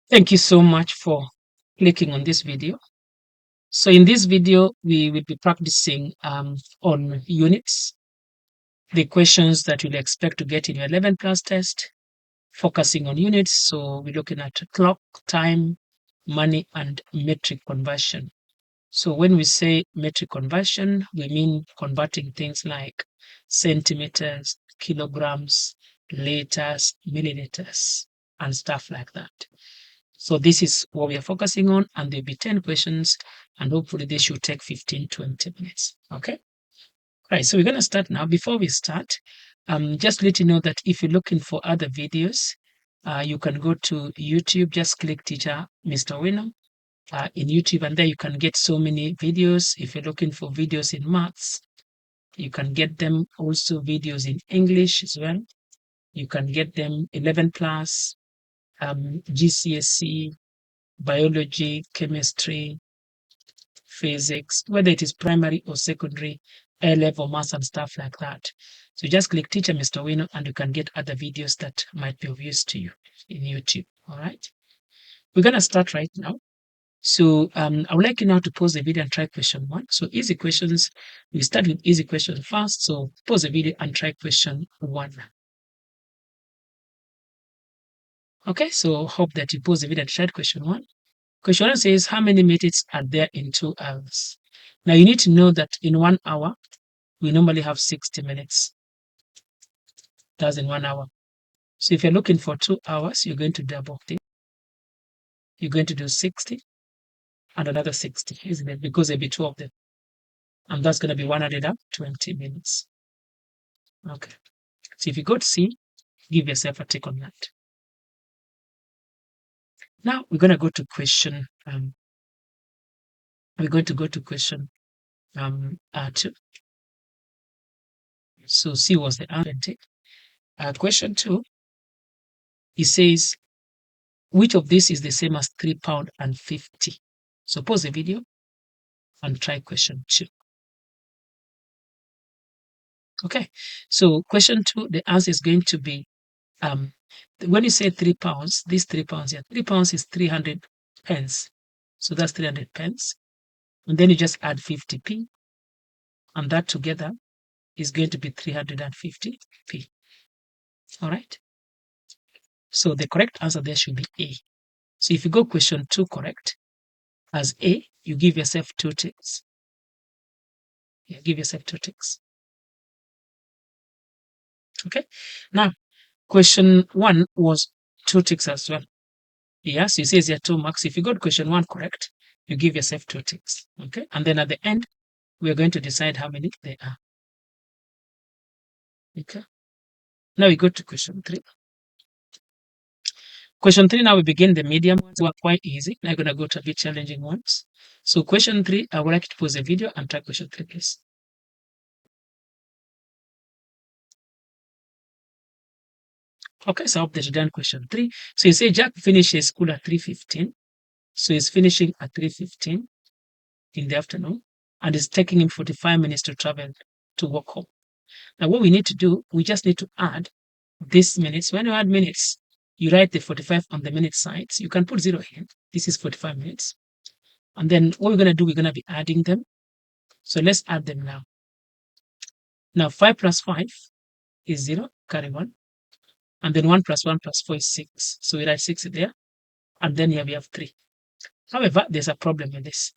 Thank you so much for clicking on this video. So in this video, we will be practicing on units, the questions that you'll expect to get in your 11 class test, focusing on units. So we're looking at clock, time, money, and metric conversion. So when we say metric conversion, we mean converting things like centimeters, kilograms, liters, milliliters, and stuff like that. So this is what we are focusing on, and there'll be 10 questions, and hopefully they should take 15, 20 minutes. Okay. Right. So we're going to start now. Before we start, just let you know that if you're looking for other videos, you can go to YouTube, just click Teacher Mr. Winner in YouTube, and there you can get so many videos. If you're looking for videos in maths, you can get them, also videos in English as well. You can get them 11 plus, GCSE, biology, chemistry, physics, whether it is primary or secondary, A-level maths and stuff like that. So just click Teacher Mr. Wino and you can get other videos that might be of use to you in YouTube. All right. We're going to start right now. So I would like you now to pause the video and try question 1. So easy questions, we start with easy questions first. So pause the video and try question 1. Okay, so hope that you pause the video and tried question 1. Question 1 says, how many minutes are there in 2 hours? Now you need to know that in 1 hour, we normally have 60 minutes. That's in 1 hour. So if you're looking for 2 hours, you're going to double it. You're going to do 60 and another 60, isn't it? Because there'll be 2 of them. And that's going to be 120 minutes. Okay. So if you go to C, give yourself a tick on that. Now we're going to go to question, we're going to go to question 2. So C was the answer. Question 2, it says, which of these is the same as 3 pound and 50? So pause the video and try question 2. Okay, so question 2, the answer is going to be, when you say 3 pounds, these 3 pounds here, 3 pounds is 300 pence. So that's 300 pence. And then you just add 50p, and that together is going to be 350p. All right. So the correct answer there should be A. So if you go question 2 correct, as A, you give yourself 2 ticks. Yeah, give yourself 2 ticks. Okay. Now, question 1 was 2 ticks as well. Yes, it says here 2 marks. If you got question 1 correct, you give yourself 2 ticks. Okay. And then at the end, we're going to decide how many there are. Okay. Now we go to question 3. Question 3, now we begin the medium ones who are quite easy. Now I'm going to go to a bit challenging ones. So question 3, I would like you to pause the video and try question 3, please. Okay, so I hope that you've done question 3. So you say Jack finishes school at 3:15. So he's finishing at 3:15 in the afternoon, and it's taking him 45 minutes to travel to walk home. Now what we need to do, we just need to add these minutes. When you add minutes, you write the 45 on the minute side. So you can put 0 here. This is 45 minutes. And then what we're going to do, we're going to be adding them. So let's add them now. Now 5 plus 5 is 0, carry 1. And then 1 plus 1 plus 4 is 6. So we write 6 there. And then here we have 3. However, there's a problem with this,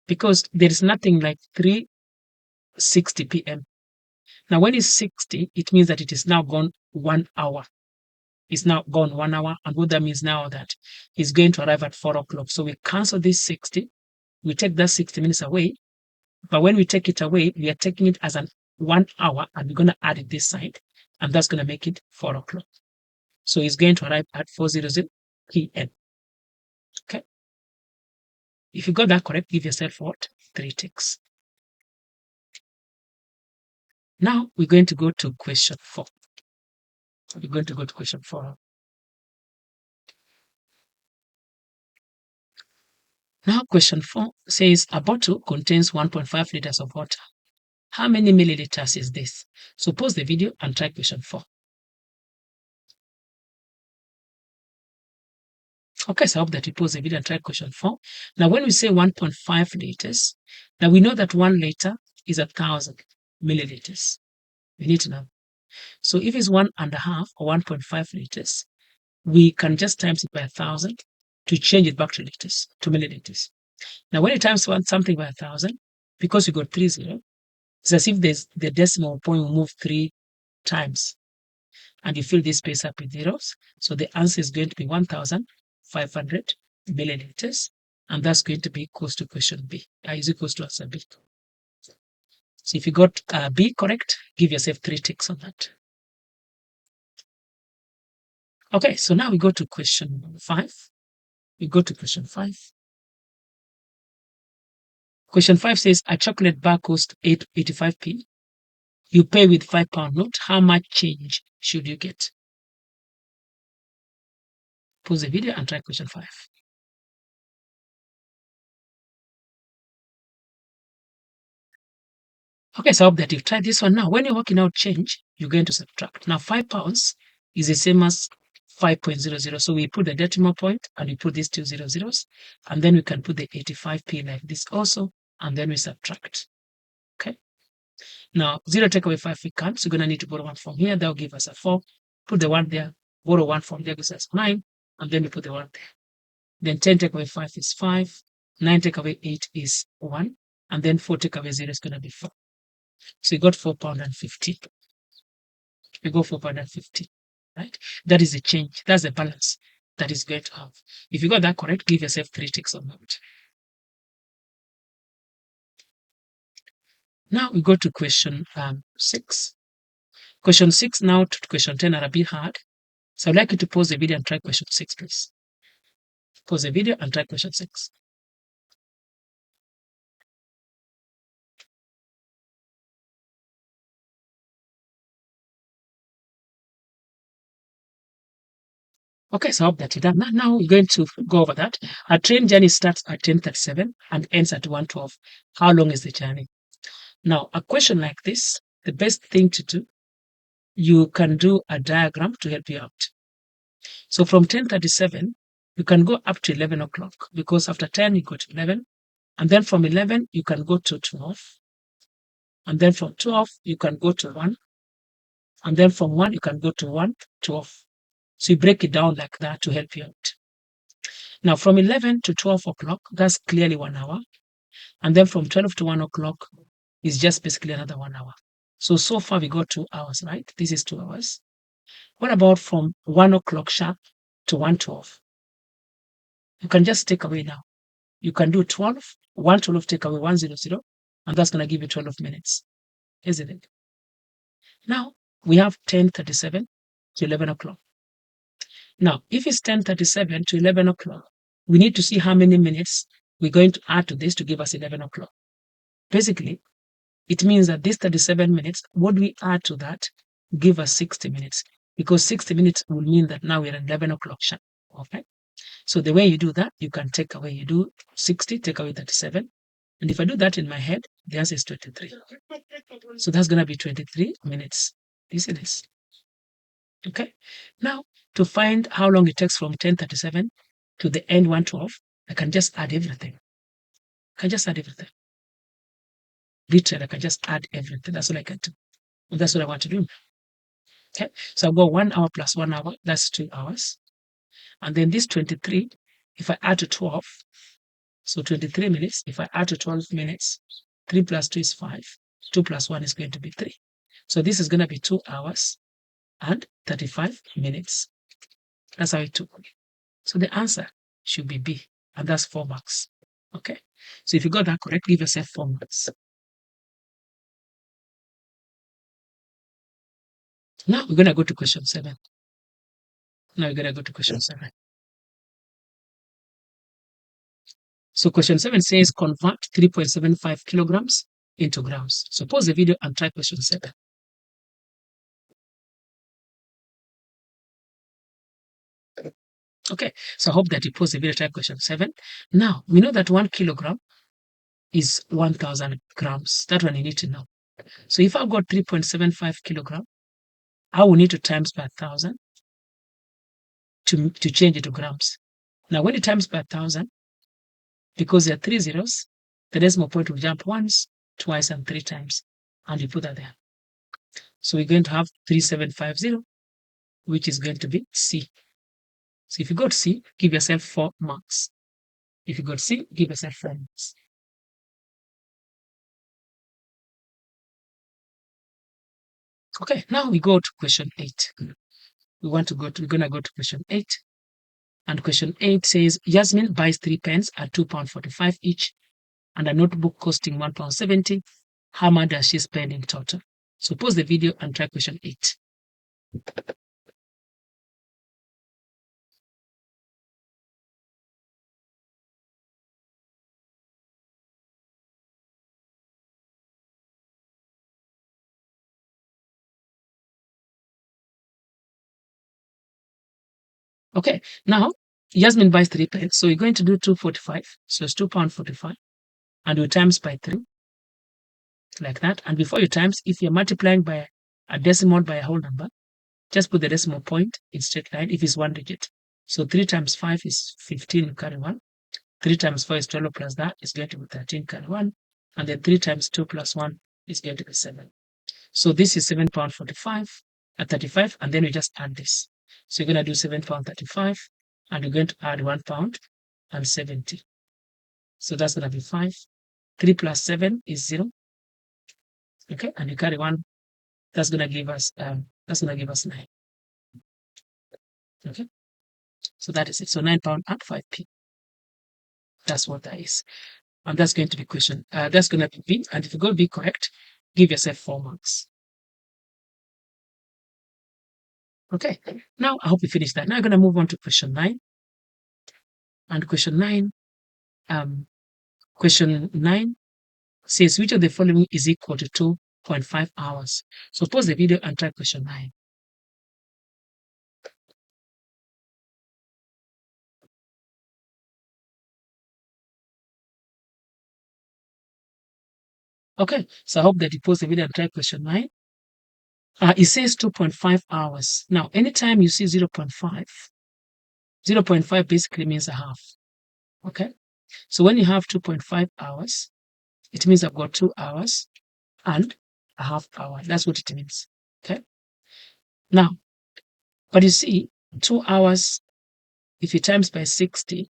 because there is nothing like 3:60 p.m. Now, when it's 60, it means that it is now gone 1 hour. It's now gone 1 hour. And what that means now that it's going to arrive at 4 o'clock. So we cancel this 60. We take that 60 minutes away. But when we take it away, we are taking it as an 1 hour, and we're going to add it this side. And that's going to make it 4 o'clock. So it's going to arrive at 4:00 p.m. Okay. If you got that correct, give yourself what? 3 ticks. Now we're going to go to question 4. We're going to go to question 4. Now question 4 says a bottle contains 1.5 liters of water. How many milliliters is this? So pause the video and try question 4. Okay, so I hope that you pause the video and try question 4. Now, when we say 1.5 liters, now we know that 1 liter is 1,000 milliliters. We need to know. So if it's 1.5 or 1.5 liters, we can just times it by 1,000 to change it back to liters, to milliliters. Now, when you times something by 1,000, because you got 30, it's as if the decimal point will move 3 times, and you fill this space up with zeros. So the answer is going to be 1,500 milliliters, and that's going to be equals to question B. Is equals to answer B. So if you got B correct, give yourself 3 ticks on that. Okay, so now we go to question 5. We go to question 5. Question 5 says a chocolate bar costs 85p. You pay with £5 note. How much change should you get? Pause the video and try question 5. Okay, so I hope that you've tried this one. Now, when you're working out change, you're going to subtract. Now, £5 is the same as 5.00. So we put the decimal point and we put these 2 zeros, and then we can put the 85p like this also, and then we subtract. Okay. Now, 0 take away 5 we can't, so we're going to need to borrow 1 from here. That will give us a 4. Put the 1 there, borrow 1 from there, gives us 9, and then we put the 1 there. Then 10 take away 5 is 5. 9 take away 8 is 1. And then 4 take away 0 is going to be 4. So you got £4.50. We go £4.50, right? That is the change. That's the balance that is going to have. If you got that correct, give yourself 3 ticks on that. Now we go to question 6. Question 6 now to question 10 are a bit hard. So I'd like you to pause the video and try question 6, please. Pause the video and try question 6. Okay, so I hope that you're done. Now we're going to go over that. Our train journey starts at 10:37 and ends at 1:12. How long is the journey? Now, a question like this, the best thing to do, you can do a diagram to help you out. So from 10:37, you can go up to 11 o'clock, because after 10, you go to 11. And then from 11, you can go to 12. And then from 12, you can go to 1. And then from 1, you can go to 1, 12. So you break it down like that to help you out. Now, from 11 to 12 o'clock, that's clearly 1 hour. And then from 12 to 1 o'clock is just basically another 1 hour. So far we got 2 hours, right? This is 2 hours. What about from 1 o'clock sharp to 1:12? You can just take away now. You can do 12, 1:12 take away 1:00, and that's going to give you 12 minutes, isn't it? Now, we have 10:37 to 11 o'clock. Now, if it's 10:37 to 11 o'clock, we need to see how many minutes we're going to add to this to give us 11 o'clock. Basically, it means that this 37 minutes, what we add to that, give us 60 minutes, because 60 minutes will mean that now we're at 11 o'clock sharp. Okay. So the way you do that, you can take away, you do 60, take away 37. And if I do that in my head, the answer is 23. So that's going to be 23 minutes. You see this? Okay. Now, to find how long it takes from 10:37 to the end 1:12, I can just add everything. I can just add everything. Literally, I can just add everything. That's all I can do. And that's what I want to do. Okay. So I've got 1 hour plus 1 hour, that's 2 hours. And then this 23, if I add to 12, so 23 minutes, if I add to 12 minutes, 3 plus 2 is 5. 2 plus 1 is going to be 3. So this is going to be 2 hours and 35 minutes. That's how it took. So the answer should be B, and that's 4 marks. Okay. So if you got that correct, give yourself 4 marks. Now we're going to go to question 7. So question 7 says convert 3.75 kilograms into grams. So pause the video and try question 7. Okay, so I hope that you pause the video, try question 7. Now, we know that 1 kilogram is 1,000 grams. That one you need to know. So if I've got 3.75 kilogram, I will need to times by 1,000 to change it to grams. Now, when you times by 1,000, because there are 3 zeros, the decimal point will jump once, twice, and 3 times, and you put that there. So we're going to have 3750, which is going to be C. So if you got C, give yourself 4 marks. If you got C, give yourself 4 marks. Okay, now we go to question 8. We're gonna go to question 8. And question 8 says, Yasmin buys 3 pens at £2.45 each and a notebook costing £1.70. How much does she spend in total? So pause the video and try question 8. Okay, now Yasmin buys 3 pens. So you're going to do 2.45. So it's £2.45. And you times by 3, like that. And before you times, if you're multiplying by a decimal by a whole number, just put the decimal point in straight line if it's 1 digit. So 3 times 5 is 15, you carry 1. 3 times 4 is 12 plus that is going to be 13, carry 1. And then 3 times 2 plus 1 is going to be 7. So this is £7.45 at 35, and then we just add this. So you're going to do £7.35, and you're going to add £1 and 70. So that's going to be 5. 3 plus 7 is 0. Okay, and you carry 1. That's going to give us 9. Okay, so that is it. So £9 and 5p. That's what that is. And that's going to be question. That's going to be B. And if you go B correct, give yourself 4 marks. Okay. Now I hope you finished that. Now I'm going to move on to question 9. And question 9 says, which of the following is equal to 2.5 hours? So pause the video and try question 9. Okay, so I hope that you pause the video and try question 9. It says 2.5 hours. Now, anytime you see 0.5, 0.5 basically means a half. Okay, so when you have 2.5 hours, it means I've got 2 hours and a half hour. That's what it means. Okay, now, but you see, 2 hours, if you times by 60,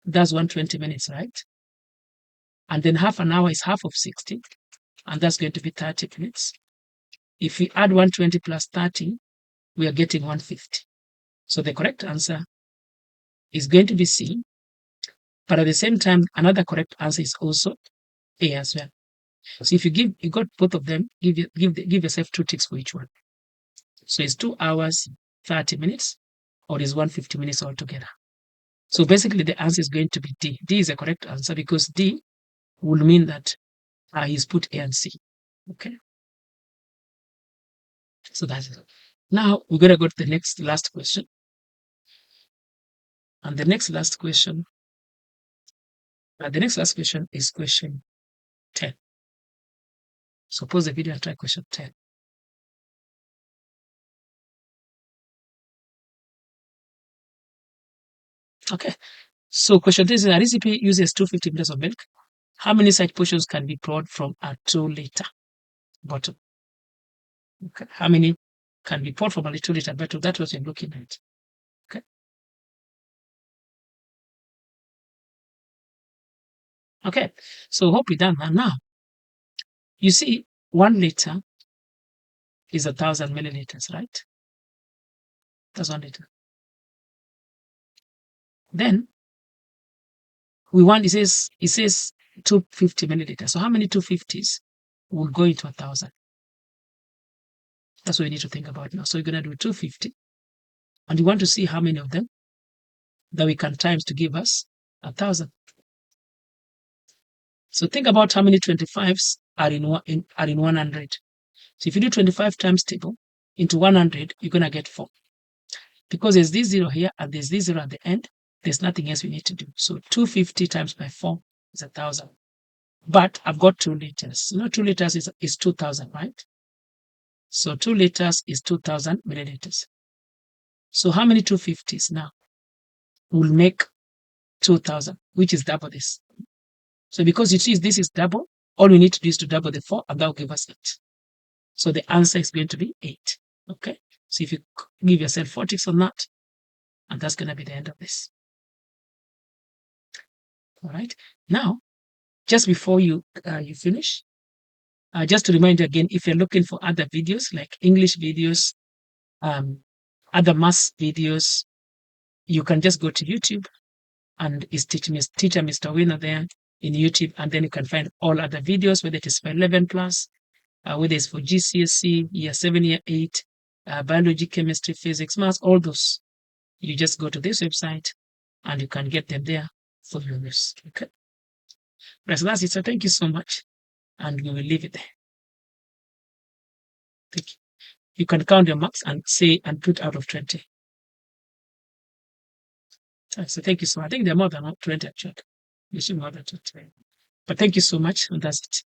that's 120 minutes, right? And then half an hour is half of 60, and that's going to be 30 minutes. If we add 120 plus 30, we are getting 150. So the correct answer is going to be C. But at the same time, another correct answer is also A as well. So if you got both of them, give yourself 2 ticks for each one. So it's 2 hours, 30 minutes, or is 150 minutes altogether. So basically the answer is going to be D. D is the correct answer because D will mean that he's put A and C. Okay. So that's it. Now we're going to go to the last question. And the next last question is question 10. So pause the video and try question 10. Okay. So question 10 is, a recipe uses 250 meters of milk. How many such portions can be poured from a 2-liter bottle? Okay. How many can be poured from a 2-liter bottle? That's what you're looking at. Okay. Okay. So hope we're done. And now, you see, 1 liter is 1,000 milliliters, right? That's 1 liter. Then it says 250 milliliters. So how many 250s will go into 1,000? That's what you need to think about now. So you're going to do 250, and you want to see how many of them that we can times to give us 1,000. So think about how many 25s are in 100. So if you do 25 times table into 100, you're going to get 4. Because there's this 0 here and there's this 0 at the end, there's nothing else we need to do. So 250 times by 4 is 1,000. But I've got 2 liters. 2 liters is 2,000, right? So 2 liters is 2,000 milliliters. So how many 250s now will make 2,000, which is double this. So because you see this is double, all we need to do is to double the 4, and that will give us 8. So the answer is going to be 8. Okay. So if you give yourself 4 ticks on that, and that's going to be the end of this. All right. Now, just before you finish, just to remind you again, if you're looking for other videos like English videos, other maths videos, you can just go to YouTube, and it's teacher Mr. Winner there in YouTube, and then you can find all other videos, whether it is for 11 plus, whether it's for GCSE, year 7, year 8, biology, chemistry, physics, maths, all those. You just go to this website and you can get them there for your use. Okay. Right, so that's it. So thank you so much, and we will leave it there. Thank you. You can count your marks and say and put out of 20. So thank you so much. I think there are more than 20 actually. You should more than 20. But thank you so much, and that's it.